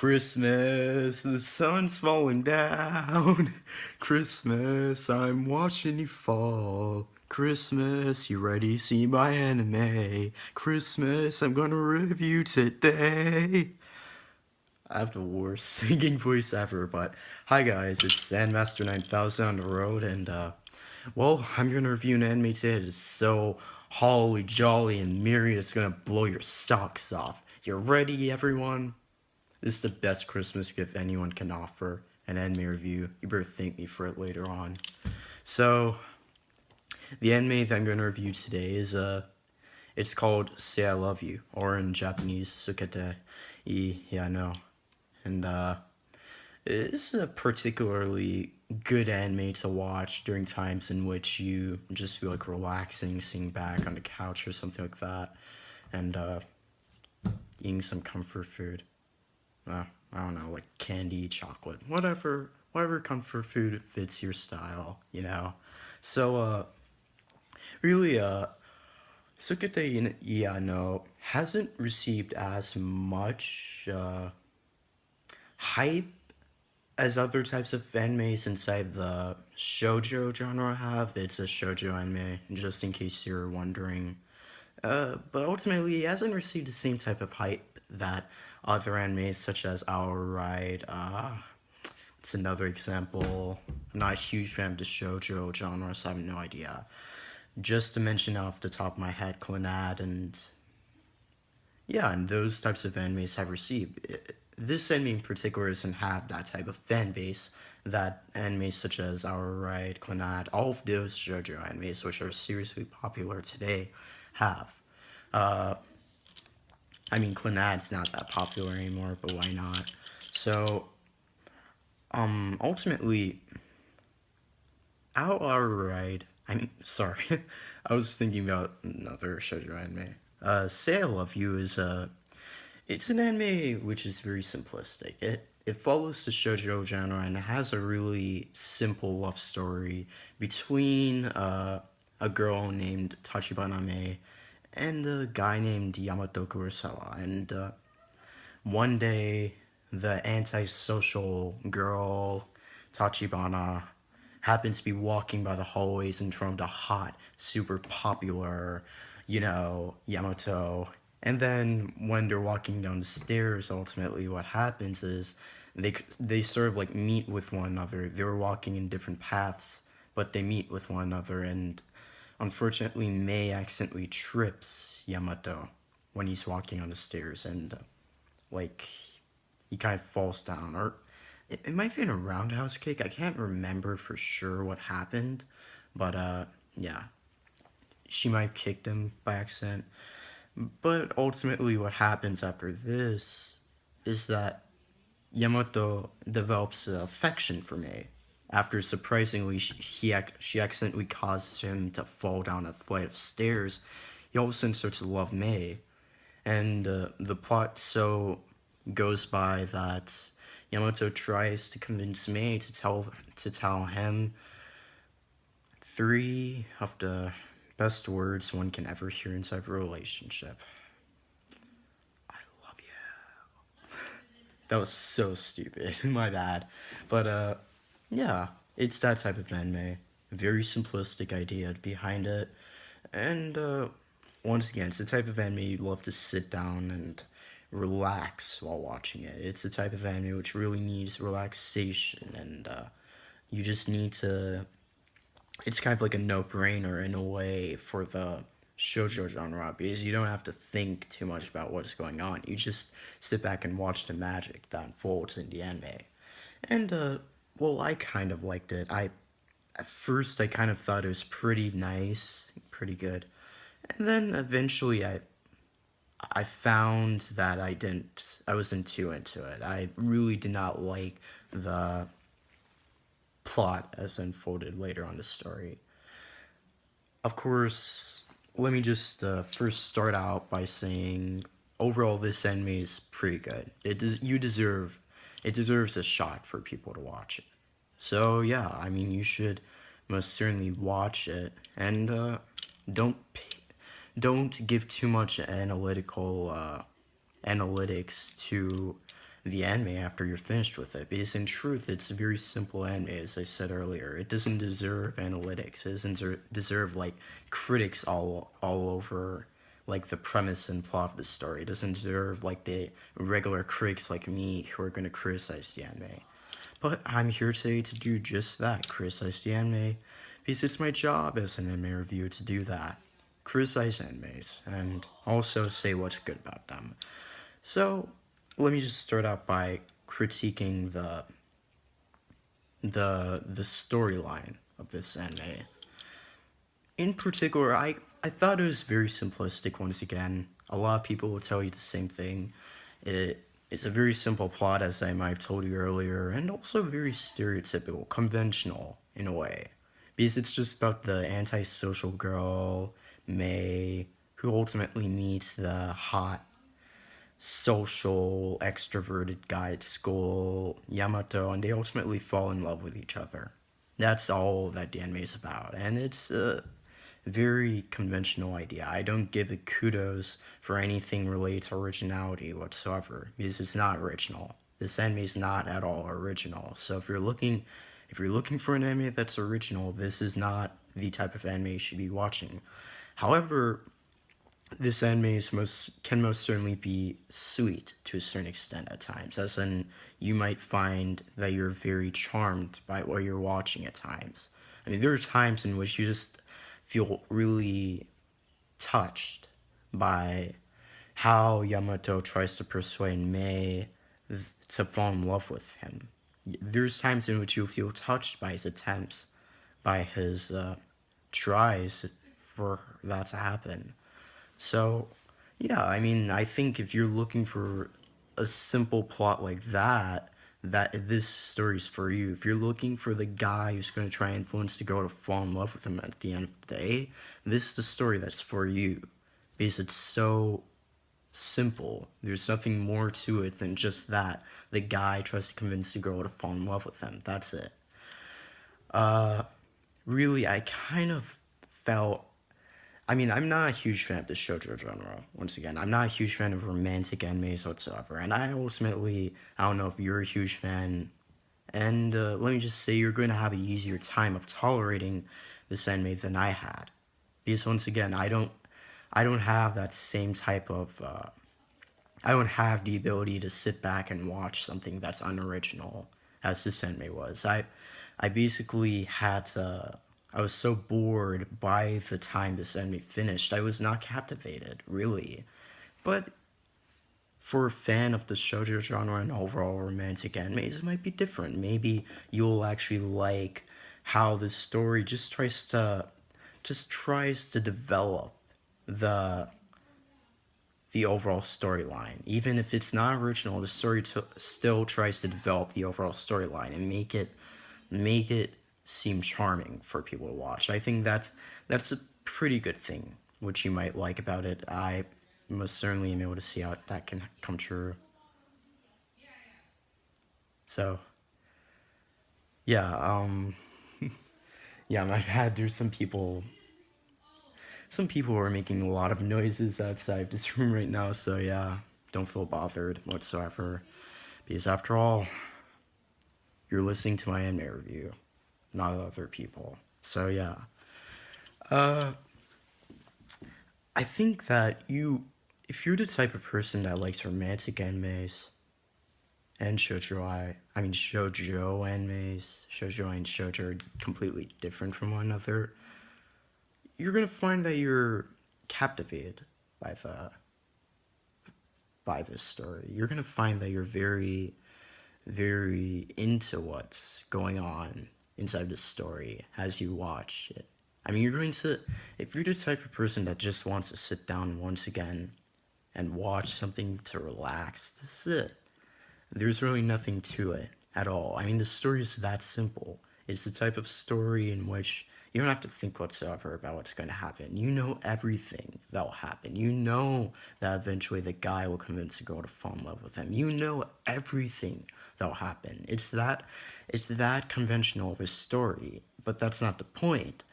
Christmas, the sun's falling down. Christmas, I'm watching you fall. Christmas, you ready to see my anime? Christmas, I'm gonna review today. I have the worst singing voice ever, but hi guys, it's Sandmaster 9000 on the road, and well, I'm gonna review an anime today that is so holly jolly and merry it's gonna blow your socks off. You ready, everyone? This is the best Christmas gift anyone can offer. An anime review. You better thank me for it later on. So, the anime that I'm going to review today is it's called Say I Love You, or in Japanese, Sukete I Yano. And this is a particularly good anime to watch during times in which you just feel like relaxing, sitting back on the couch or something like that, and eating some comfort food. I don't know, like candy, chocolate, whatever comfort food fits your style, you know. So, really, Sukete Iano hasn't received as much hype as other types of animes inside the shoujo genre have. It's a shoujo anime, just in case you're wondering. But ultimately, it hasn't received the same type of hype that other animes such as Our Ride. It's another example. I'm not a huge fan of the shoujo genre, so I have no idea. Just to mention off the top of my head, Clannad and yeah, and those types of animes have received. This anime in particular doesn't have that type of fan base that animes such as Our Ride, Clannad, all of those shoujo animes, which are seriously popular today, have. I mean, Clannad's not that popular anymore, but why not? So, ultimately, Our Ride. I mean, sorry, I was thinking about another shoujo anime. Say I Love You is it's an anime which is very simplistic. It follows the shoujo genre and it has a really simple love story between a girl named Tachibana and a guy named Yamato Kurosawa. And one day, the antisocial girl Tachibana happens to be walking by the hallways in front of the hot, super popular, Yamato. And then when they're walking down the stairs, ultimately what happens is they sort of like meet with one another. They're walking in different paths, but they meet with one another. And unfortunately, Mei accidentally trips Yamato when he's walking on the stairs, and like he kind of falls down, or it might be in a roundhouse kick. I can't remember for sure what happened, but yeah, she might have kicked him by accident. But ultimately, what happens after this is that Yamato develops affection for Mei. After surprisingly, she accidentally causes him to fall down a flight of stairs, he all of a sudden starts to love Mei. And the plot so goes by that Yamato tries to convince Mei to tell him three of the best words one can ever hear inside a relationship. I love you. That was so stupid. My bad. But yeah, it's that type of anime. Very simplistic idea behind it. And once again, it's the type of anime you'd love to sit down and relax while watching it. It's the type of anime which really needs relaxation, and you just need to. It's kind of like a no-brainer in a way for the shoujo genre, because you don't have to think too much about what's going on. You just sit back and watch the magic that unfolds in the anime. And well, I kind of liked it. At first I kind of thought it was pretty nice, pretty good. And then eventually I found that I wasn't too into it. I really did not like the plot as unfolded later on the story. Of course, let me just first start out by saying overall this anime is pretty good. It deserves a shot for people to watch it. So yeah, I mean you should most certainly watch it, and don't don't give too much analytics to the anime after you're finished with it, because in truth it's a very simple anime. As I said earlier, it doesn't deserve analytics, it doesn't deserve like critics all over like the premise and plot of the story. It doesn't deserve like the regular critics like me who are going to criticize the anime. But I'm here today to do just that, criticize the anime, because it's my job as an anime reviewer to do that. Criticize animes, and also say what's good about them. So, let me just start out by critiquing the storyline of this anime. In particular, I thought it was very simplistic once again. A lot of people will tell you the same thing. It's a very simple plot, as I might have told you earlier, and also very stereotypical, conventional in a way. Because it's just about the antisocial girl, May, who ultimately meets the hot, social, extroverted guy at school, Yamato, and they ultimately fall in love with each other. That's all that the anime is about, and it's a very conventional idea. I don't give it kudos for anything related to originality whatsoever, because it's not original. This anime is not at all original. So if you're looking for an anime that's original, this is not the type of anime you should be watching. However, this anime can most certainly be sweet to a certain extent at times, as in you might find that you're very charmed by what you're watching at times. I mean, there are times in which you just feel really touched by how Yamato tries to persuade Mei to fall in love with him. There's times in which you feel touched by his attempts, by his tries for that to happen. So, yeah, I mean, I think if you're looking for a simple plot like that, that this story's for you. If you're looking for the guy who's going to try and influence the girl to fall in love with him at the end of the day, this is the story that's for you. Because it's so simple. There's nothing more to it than just that. The guy tries to convince the girl to fall in love with him. That's it. Really, I kind of felt I mean, I'm not a huge fan of the shoujo genre. Once again, I'm not a huge fan of romantic animes whatsoever. And I don't know if you're a huge fan. And let me just say, you're going to have an easier time of tolerating this anime than I had, because once again, I don't have that same type of, I don't have the ability to sit back and watch something that's unoriginal as this anime was. I basically had to. I was so bored by the time this anime finished. I was not captivated, really. But for a fan of the shoujo genre and overall romantic animes, it might be different. Maybe you'll actually like how this story just tries to develop the the overall storyline. Even if it's not original, the story still tries to develop the overall storyline and make it seem charming for people to watch. I think that's a pretty good thing, which you might like about it. I most certainly am able to see how that can come true. So yeah, yeah, my bad. There's some people are making a lot of noises outside this room right now. So yeah, don't feel bothered whatsoever, because after all, you're listening to my anime review, not other people. So yeah, I think that if you're the type of person that likes romantic animes and shoujo animes, shoujo and shoujo are completely different from one another, you're gonna find that you're captivated by this story. You're gonna find that you're very, very into what's going on inside the story as you watch it. I mean, if you're the type of person that just wants to sit down once again and watch something to relax, this is it. There's really nothing to it at all. I mean, the story is that simple. It's the type of story in which you don't have to think whatsoever about what's going to happen. You know everything that will happen. You know that eventually the guy will convince the girl to fall in love with him. You know everything that will happen. It's that conventional of a story, but that's not the point.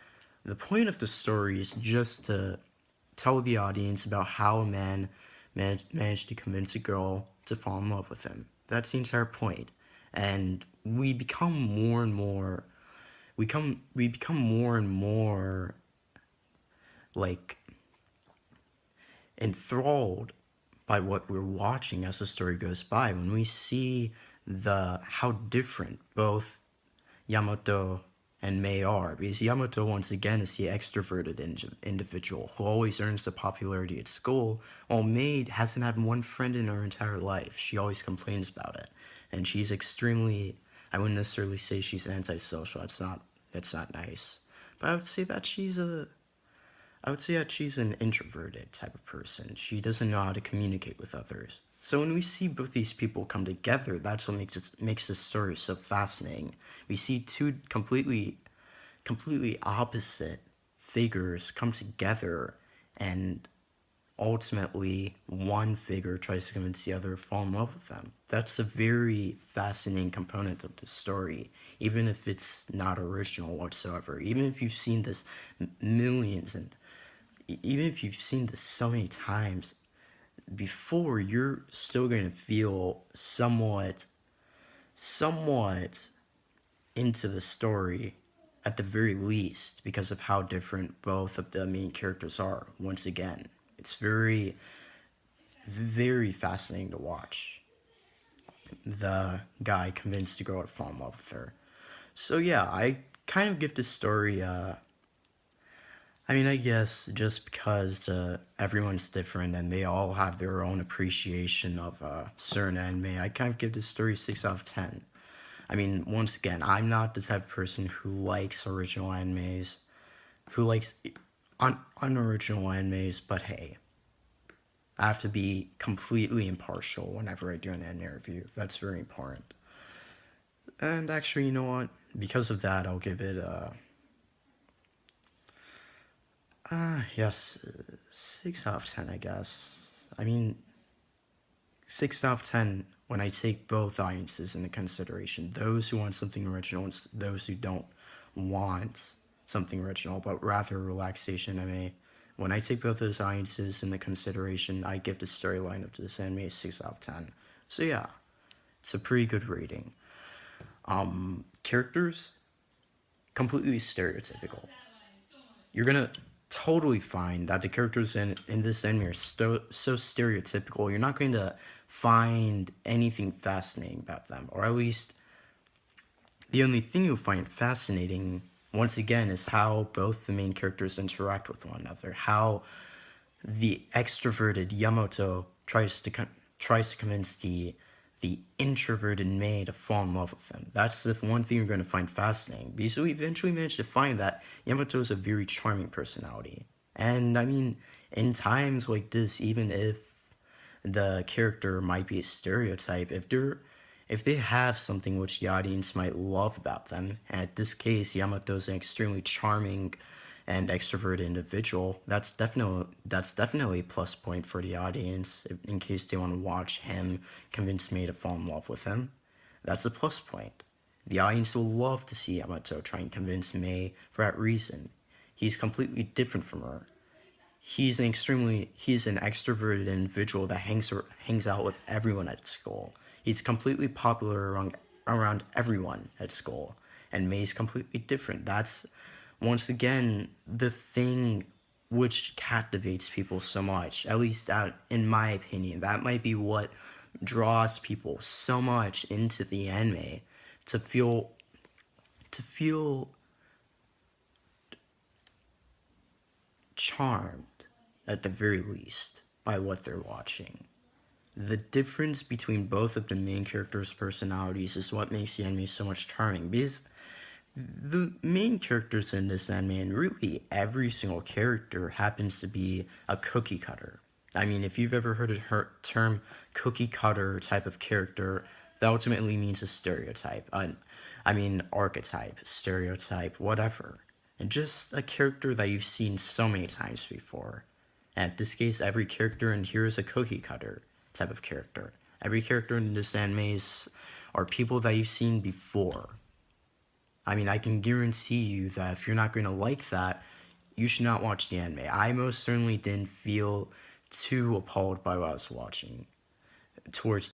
The point of the story is just to tell the audience about how a man managed to convince a girl to fall in love with him. That's the entire point. And we become more and more we become more and more like enthralled by what we're watching as the story goes by when we see the how different both Yamato and Mei are, because Yamato once again is the extroverted individual who always earns the popularity at school, while Mei hasn't had one friend in her entire life. She always complains about it, and she's extremely, I wouldn't necessarily say she's antisocial. That's not nice, but I would say that she's an introverted type of person. She doesn't know how to communicate with others. So when we see both these people come together, that's what makes this story so fascinating. We see two completely opposite figures come together, and ultimately one figure tries to convince the other to fall in love with them. That's a very fascinating component of the story, even if it's not original whatsoever. Even if you've seen this millions and even if you've seen this so many times before, you're still going to feel somewhat into the story at the very least because of how different both of the main characters are. Once again, it's very fascinating to watch the guy convinced the girl to fall in love with her. So yeah, I kind of give this story I mean, I guess just because everyone's different and they all have their own appreciation of certain anime, I kind of give this story 6 out of 10. I mean, once again, I'm not the type of person who likes original animes, who likes unoriginal animes, but hey, I have to be completely impartial whenever I do an anime review. That's very important. And actually, you know what? Because of that, I'll give it yes, 6 out of 10, I guess. I mean, 6 out of 10 when I take both audiences into consideration. Those who want something original and those who don't want something original, but rather relaxation anime. When I take both those audiences into consideration, I give the storyline of this anime a 6 out of 10. So yeah, it's a pretty good rating. Characters, completely stereotypical. You're gonna totally find that the characters in this anime are so stereotypical. You're not going to find anything fascinating about them, or at least the only thing you'll find fascinating once again is how both the main characters interact with one another, how the extroverted Yamato tries to convince the introverted Mei to fall in love with him. That's the one thing you're going to find fascinating, because we eventually managed to find that Yamato is a very charming personality. And I mean, in times like this, even if the character might be a stereotype, if they have something which the audience might love about them, and in this case Yamato's an extremely charming and extroverted individual, that's definitely a plus point for the audience in case they want to watch him convince me to fall in love with him. That's a plus point. The audience will love to see Yamato try and convince Mei for that reason. He's completely different from her. He's an extroverted individual that hangs out with everyone at school. He's completely popular around everyone at school, and May's completely different. That's once again the thing which captivates people so much. At least in my opinion, that might be what draws people so much into the anime, to feel charmed, at the very least, by what they're watching. The difference between both of the main characters' personalities is what makes the anime so much charming, because the main characters in this anime, and really every single character, happens to be a cookie cutter. I mean, if you've ever heard the term cookie cutter type of character, that ultimately means a stereotype. I mean, archetype, stereotype, whatever. And just a character that you've seen so many times before. And in this case, every character in here is a cookie cutter type of character. Every character in this anime are people that you've seen before. I mean, I can guarantee you that if you're not going to like that, you should not watch the anime. I most certainly didn't feel too appalled by what I was watching towards